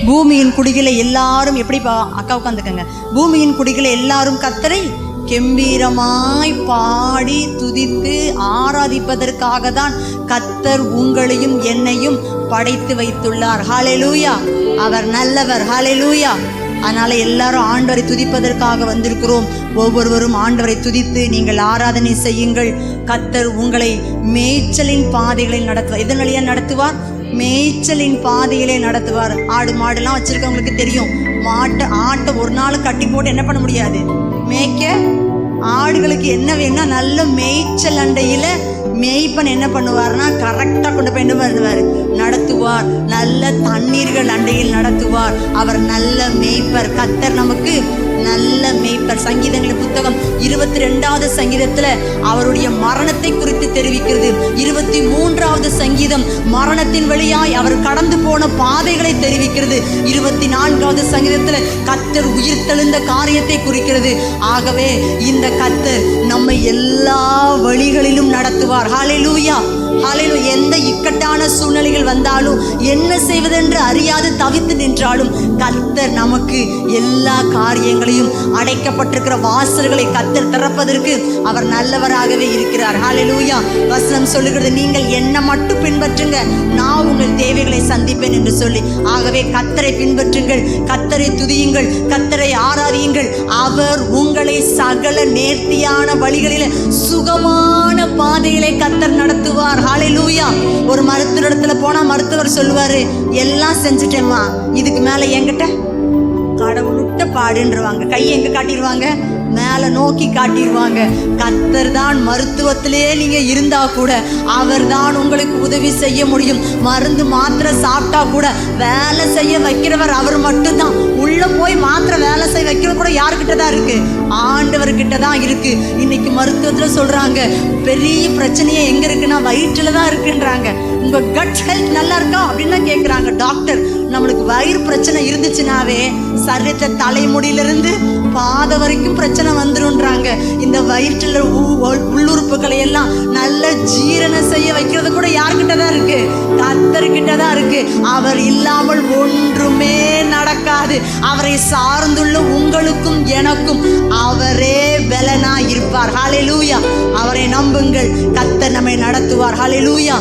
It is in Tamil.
பூமியின் குடிகளை எல்லாரும் எப்படி அக்கா உட்காந்துக்கங்க. பூமியின் குடிகளை எல்லாரும் கர்த்தரை கெம்பீரமாய் பாடி துதித்து ஆராதிப்பதற்காக தான் கர்த்தர் உங்களையும் என்னையும் படைத்து வைத்துள்ளார். ஹல்லேலூயா. அவர் நல்லவர். ஹல்லேலூயா. அதனால எல்லாரும் ஆண்டவரை துதிப்பதற்காக வந்திருக்கிறோம். ஒவ்வொருவரும் ஆண்டவரை துதித்து நீங்கள் ஆராதனை செய்யுங்கள். கர்த்தர் உங்களை மேய்ச்சலின் பாதைகளில் நடத்துவார். எதன் வழியா நடத்துவார்? மேய்ச்சலின் பாதையிலே நடத்துவார். ஆடு மாடுலாம் வச்சிருக்கவங்களுக்கு தெரியும். ஆட்டை ஒரு நாள் கட்டி போட்டு என்ன பண்ண முடியாது, மேய்க்க. ஆடுகளுக்கு என்ன வேணும்னா நல்ல மேய்ச்சல் அண்டையில மேய்ப்பன் என்ன பண்ணுவார்னா கரெக்டா கொண்டு போய் என்ன பண்ணுவார், நடத்துவார். நல்ல தண்ணீர்கள் அண்டையில் நடத்துவார். அவர் நல்ல மேய்ப்பர். கர்த்தர் நமக்கு நல்ல மேய்ப்பர். சங்கீதங்களின் புத்தகம் 22வது சங்கீதத்துல அவருடைய மரணத்தை குறித்து தெரிவிக்கிறது. 23வது சங்கீதம் மரணத்தின் வழியாய் அவர் கடந்து போன பாதைகளை தெரிவிக்கிறது. 24வது சங்கீதத்துல கர்த்தர் உயிர் தெழுந்த காரியத்தை குறிக்கிறது. ஆகவே இந்த கர்த்தர் நம்மை எல்லா வழிகளிலும் நடத்துவார். ஹல்லேலூயா. ஹல்லேலூயா. எந்த இக்கட்டான சூழ்நிலைகள் வந்தாலும், என்ன செய்வதென்று அறியாது தவித்து நின்றாலும், கர்த்தர் நமக்கு எல்லா காரியங்களையும், அடைக்கப்பட்டிருக்கிற வாசல்களை கர்த்தர் திறப்பதற்கு அவர் நல்லவராகவே இருக்கிறார். ஹல்லேலூயா. வசனம் சொல்லுகிறது, நீங்கள் என்ன மட்டும் பின்பற்றுங்க, நான் உங்கள் தேவைகளை சந்திப்பேன் என்று சொல்லி. ஆகவே கர்த்தரை பின்பற்றுங்கள், கர்த்தரை துதியுங்கள், கர்த்தரை ஆராதியுங்கள். அவர் உங்களை சகல நேர்த்தியான வழிகளில சுகமான பாதைகளை கர்த்தர் நடத்துவார். ஹல்லேலூயா. ஒரு மருத்துவரிடத்துல போனா மருத்துவர் சொல்லுவாரு, எல்லாம் செஞ்சுட்டேம்மா, இதுக்கு மேல என்கிட்ட கடவுள் விட்ட பாடுன்றவாங்க. கையை எங்க காட்டிடுவாங்க, மேல நோக்கி காட்டிடுவாங்க. கர்த்தர் தான் மருத்துவத்திலே நீங்க இருந்தா கூட அவர் தான் உங்களுக்கு உதவி செய்ய முடியும். மருந்து மாத்திரை சாப்பிட்டா கூட வேலை செய்ய வைக்கிறவர் அவர் மட்டும்தான். உள்ள போய் மாத்திரை வேலை செய்ய வைக்கிறது கூட யாருக்கிட்ட தான் இருக்கு, ஆண்டவர்கிட்ட தான் இருக்கு. இன்னைக்கு மருத்துவத்துல சொல்றாங்க, பெரிய பிரச்சனையே எங்க இருக்குன்னா வயிற்றுல தான் இருக்குன்றாங்க. உங்க கட் ஹெல்த் நல்லா இருக்கா அப்படின்னு கேட்குறாங்க டாக்டர். நம்மளுக்கு வயிறு பிரச்சனை இருந்துச்சுனாவே சரீரத்தை தலைமுடியிலிருந்து பாத வரைக்கும் பிரச்சனை வந்துருன்றாங்க. இந்த வயிற்றுல உள்ளுறுப்புகளை எல்லாம் நல்ல ஜீரணம் செய்ய வைக்கிறது கூட யார்கிட்ட தான் இருக்கு, கர்த்தர்கிட்ட தான் இருக்கு. அவர் இல்லாமல் ஒன்றுமே நடக்காது. அவரை சார்ந்துள்ள உங்களுக்கும் எனக்கும் அவரே பலனா இருப்பார். ஹல்லேலூயா. அவரை நம்புங்கள், கர்த்தர் நம்மை நடத்துவார். ஹல்லேலூயா.